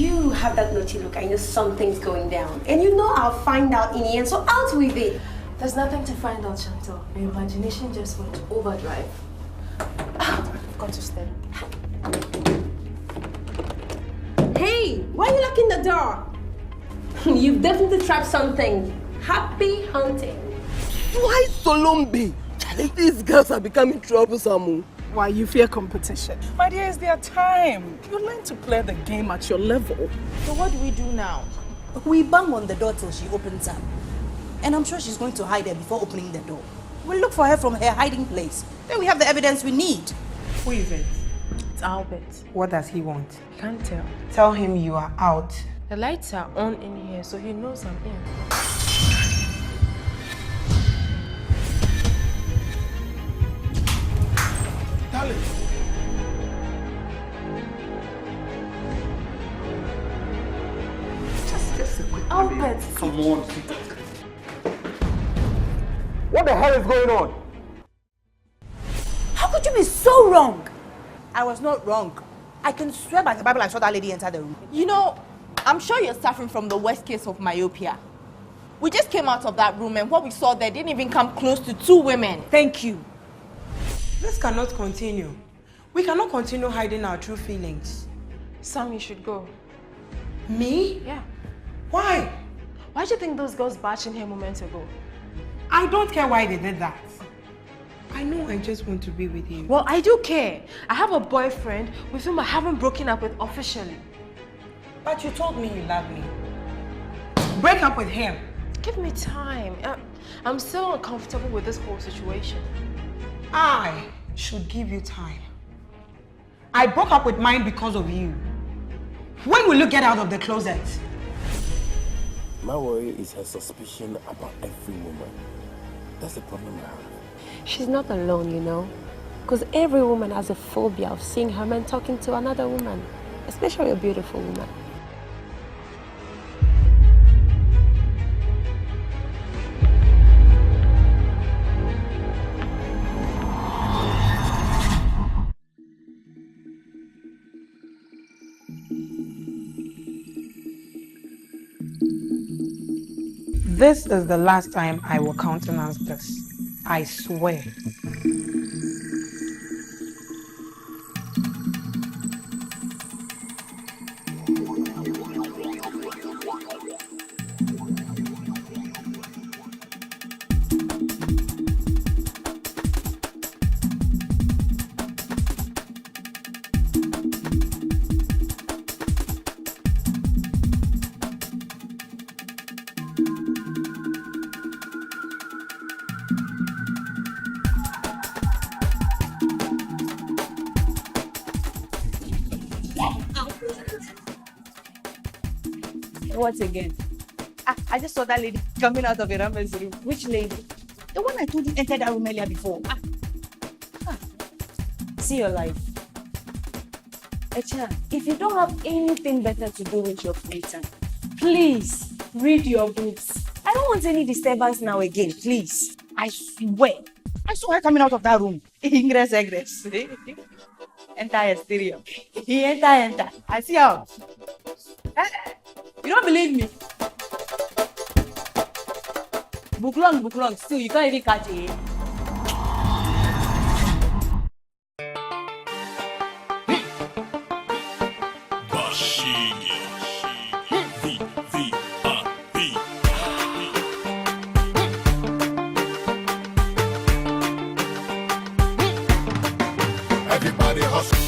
You have that naughty look. I know something's going down. And you know I'll find out in the end, so out with it. There's nothing to find out, Chantal. Your imagination just went overdrive. I've got to stay. Hey, why are you locking the door? You've definitely trapped something. Happy hunting. Why Solombe? These girls are becoming troublesome. Why you fear competition? My dear, it's their time. You learn to play the game at your level. So what do we do now? We bang on the door till she opens up. And I'm sure she's going to hide there before opening the door. We'll look for her from her hiding place. Then we have the evidence we need. Who is it? It's Albert. What does he want? Can't tell. Tell him you are out. The lights are on in here, so he knows I'm in. Darling. Just a quick Albert! Come on. What the hell is going on? How could you be so wrong? I was not wrong. I can swear by the Bible I saw that lady enter the room. You know, I'm sure you're suffering from the worst case of myopia. We just came out of that room and what we saw there didn't even come close to 2 women. Thank you. This cannot continue. We cannot continue hiding our true feelings. Sam, you should go. Me? Yeah. Why? Why do you think those girls barged in here moments ago? I don't care why they did that. I know I just want to be with you. Well, I do care. I have a boyfriend with whom I haven't broken up with officially. But you told me you love me. Break up with him. Give me time. I'm still uncomfortable with this whole situation. I should give you time. I broke up with mine because of you. When will you get out of the closet? My worry is her suspicion about every woman. That's the problem I have. She's not alone, you know. Because every woman has a phobia of seeing her man talking to another woman. Especially a beautiful woman. This is the last time I will countenance this. I swear. What again? I just saw that lady coming out of a ramen's room. Which lady? The one I told you entered that room earlier before. See your life. Echa, if you don't have anything better to do with your free time, please read your books. I don't want any disturbance now again, please. I swear. I saw her coming out of that room. Ingress, egress. Enter stereo. Enter. I see her. You don't believe me? Book long. Still, you can't even catch it. Everybody hustle.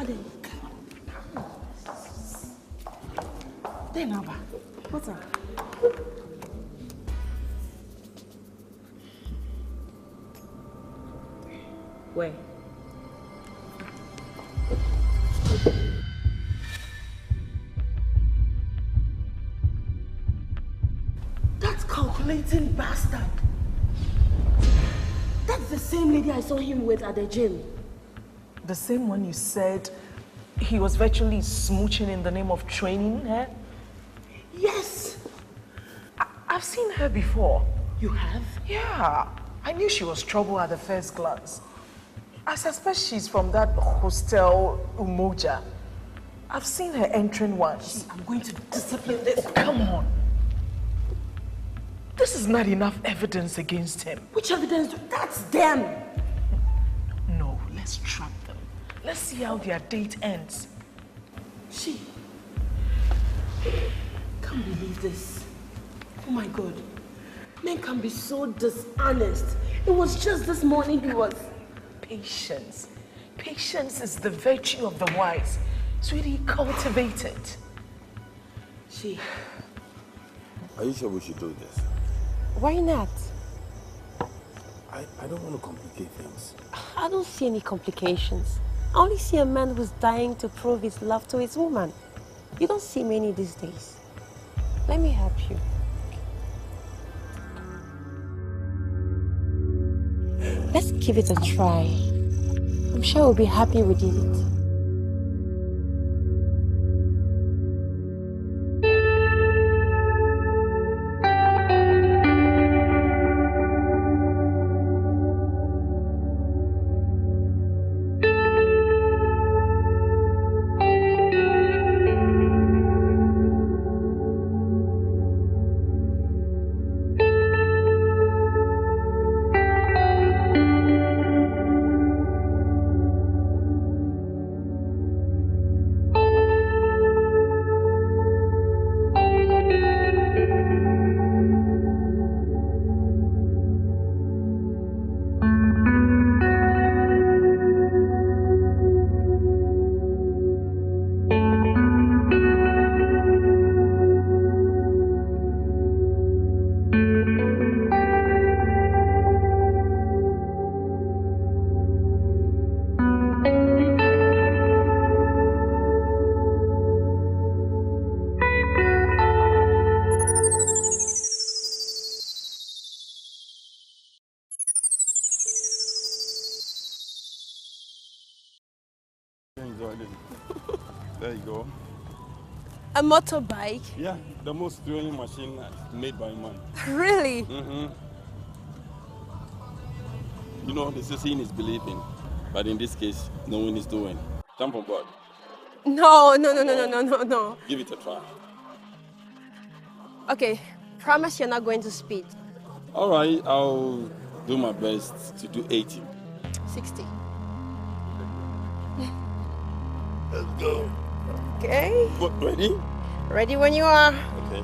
Aden. Then, Abba. What's up? Where? That calculating bastard. That's the same lady I saw him with at the gym. The same one you said he was virtually smooching in the name of training, eh? Yes. I've seen her before. You have? Yeah. I knew she was trouble at the first glance. I suspect she's from that hostel Umoja. I've seen her entering once. I'm going to discipline this. Come on. This is not enough evidence against him. Which evidence? That's them. No, let's trap them. Let's see how their date ends. She. Can't believe this. Oh my God. Men can be so dishonest. It was just this morning he was. Patience. Patience is the virtue of the wise. Sweetie, cultivate it. She. Are you sure we should do this? Why not? I don't want to complicate things. I don't see any complications. I only see a man who's dying to prove his love to his woman. You don't see many these days. Let me help you. Let's give it a try. I'm sure we'll be happy we did it. There you go. A motorbike? Yeah, the most thrilling machine made by man. Really? Mm-hmm. You know, they say seeing is believing, but in this case, knowing is doing. Jump on board. No. Give it a try. Okay, promise you're not going to speed. All right, I'll do my best to do 80. 60. Let's go. Okay. What, ready? Ready when you are. Okay.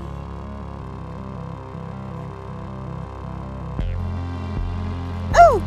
Oh!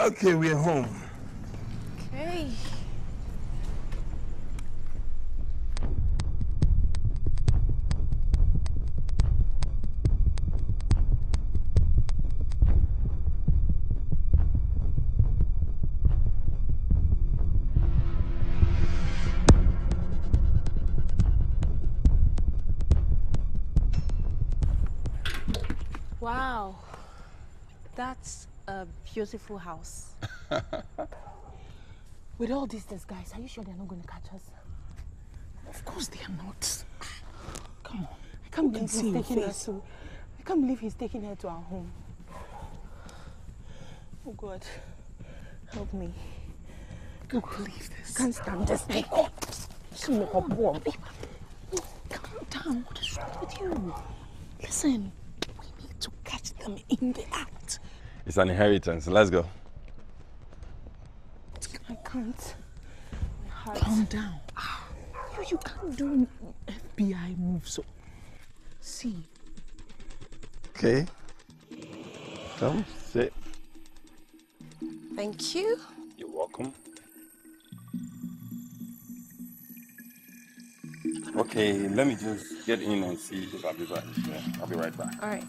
Okay, we're home. Okay. Wow, that's a beautiful house. With all these guys, are you sure they're not going to catch us? Of course they are not. Come on. I can't believe he's taking her to. I can't believe he's taking her to our home. Oh God, help me. I can't believe this. I can't stand this thing. Calm down. What is wrong with you? Listen, we need to catch them in the act. It's an inheritance. Let's go. I can't. Calm down. You can't do an FBI move, so see. Okay. Come, sit. Thank you. You're welcome. Okay, let me just get in and see if I'll be back. Yeah, I'll be right back. All right.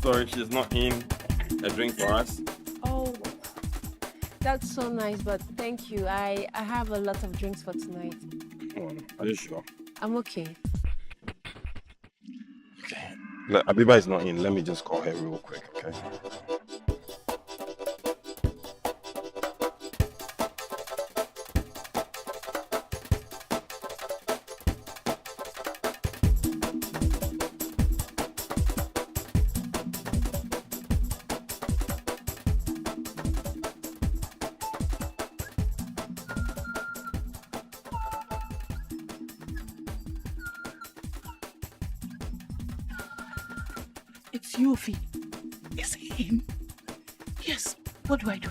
Sorry, she's not in. A drink for us? Oh, that's so nice, but thank you. I have a lot of drinks for tonight. Are you sure? I'm okay. Okay. Abiba is not in. Let me just call her real quick, okay? It's Yofi. It's him. Yes. What do I do?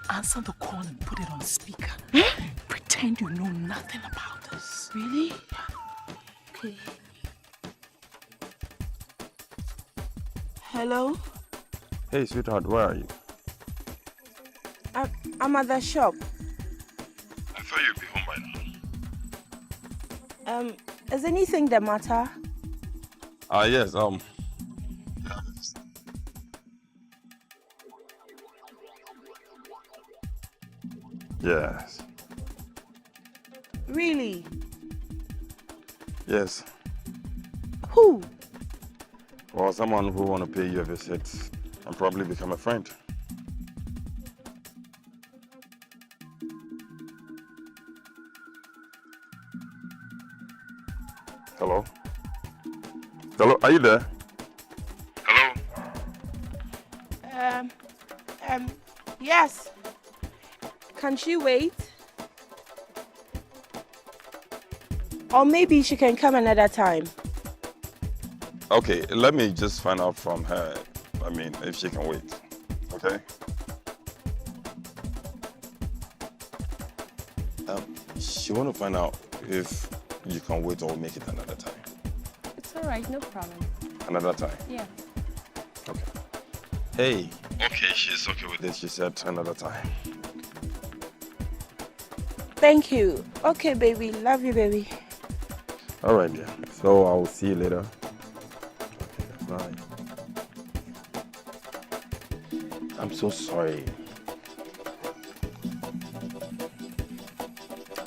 Answer the call and put it on speaker. Pretend you know nothing about this. Really? Okay. Hello? Hey, sweetheart, where are you? I'm at the shop. I thought you'd be home by now. Is anything the matter? Yes, Yes. Really? Yes. Who? Well, someone who want to pay you a visit and probably become a friend. Hello? Hello, are you there? Hello? Yes. Can she wait? Or maybe she can come another time. Okay, let me just find out from her, if she can wait, okay? She want to find out if you can wait or make it another time. It's all right, no problem. Another time? Yeah. Okay. Hey. Okay, she's okay with it. She said another time. Thank you. Okay, baby. Love you, baby. All right, dear. So I'll see you later. Okay, bye. I'm so sorry.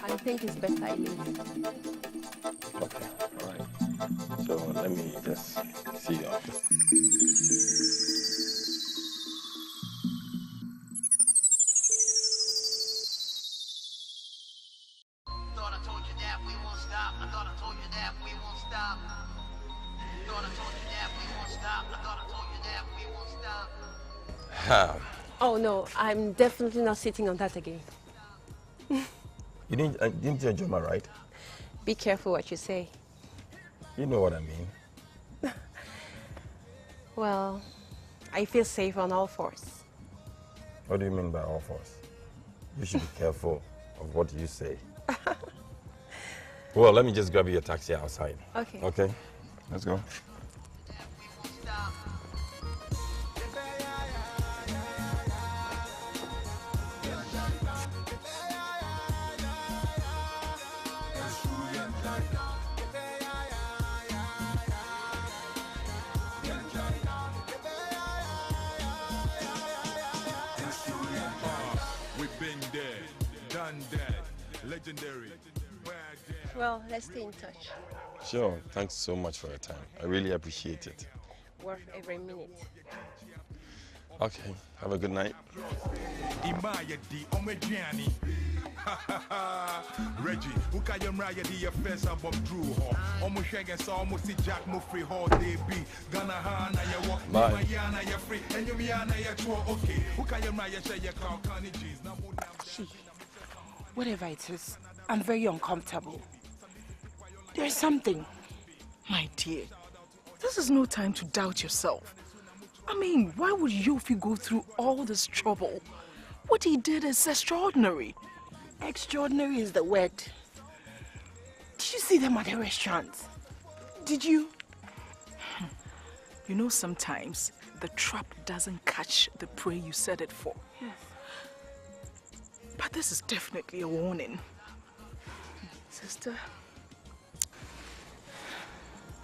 I think it's better I leave. Okay, all right. So let me just see you off. stop. I thought I told you that we won't stop. Thought I told you that we won't stop. I thought I told you that we won't stop. Oh no, I'm definitely not sitting on that again. You didn't enjoy my ride? Be careful what you say. You know what I mean. Well, I feel safe on all fours. What do you mean by all fours? You should be careful of what you say. Well, let me just grab you a taxi outside. Okay. Okay, let's go. Legendary. Well, let's stay in touch. Sure, thanks so much for your time. I really appreciate it. Worth every minute. Okay, have a good night. Reggie, who can you marry the first album Drew Hall? Almost shaking so almost see Jack Muffrey Hall they be Gana Hana ya walk Mayana ya free and you Miana ya chua okay. Who can you marry say ya call Connie G's? Whatever it is, I'm very uncomfortable. There's something. My dear, this is no time to doubt yourself. I mean, why would Yofi go through all this trouble? What he did is extraordinary. Extraordinary is the word. Did you see them at the restaurant? Did you? You know, sometimes the trap doesn't catch the prey you set it for. Yes. But this is definitely a warning. Sister,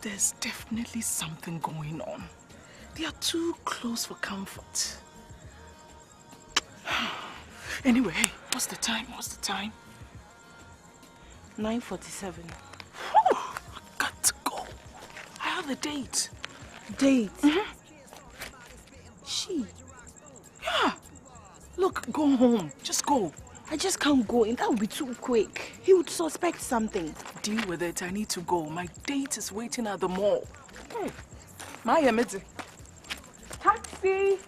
there's definitely something going on. They are too close for comfort. Anyway, hey, what's the time? What's the time? 9:47. I got to go. I have a date. Date? She? Yeah. Look, go home. Just go. I just can't go in. That would be too quick. He would suspect something. Deal with it. I need to go. My date is waiting at the mall. Maya Midzi. Taxi!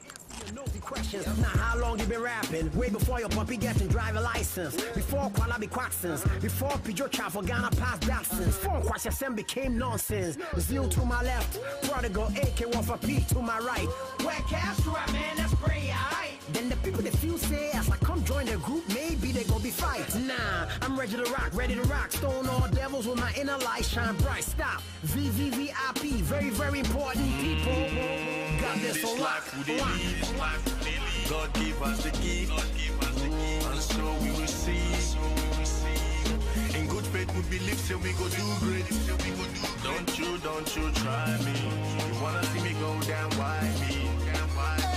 Nosy questions. Now how long you been rapping? Way before your puppy getting driver license. Before Qualabi Quaxons. Before Pijo Travel Ghana past Datsuns. Before Kwashem became nonsense. Zeal to my left. Prodigal AK1 for P to my right. Where Castro at, man? Let's pray, alright? Then the people that feel say as I come join the group, maybe they gon' be fight. Nah, I'm ready to rock, ready to rock. Stone all devils with my inner light shine bright. Stop. VVVIP, very, very important people. Got this a lot. God give us the gift, and so we receive. In good faith we believe, so we go do great. Don't you try me. You wanna see me go down, why me?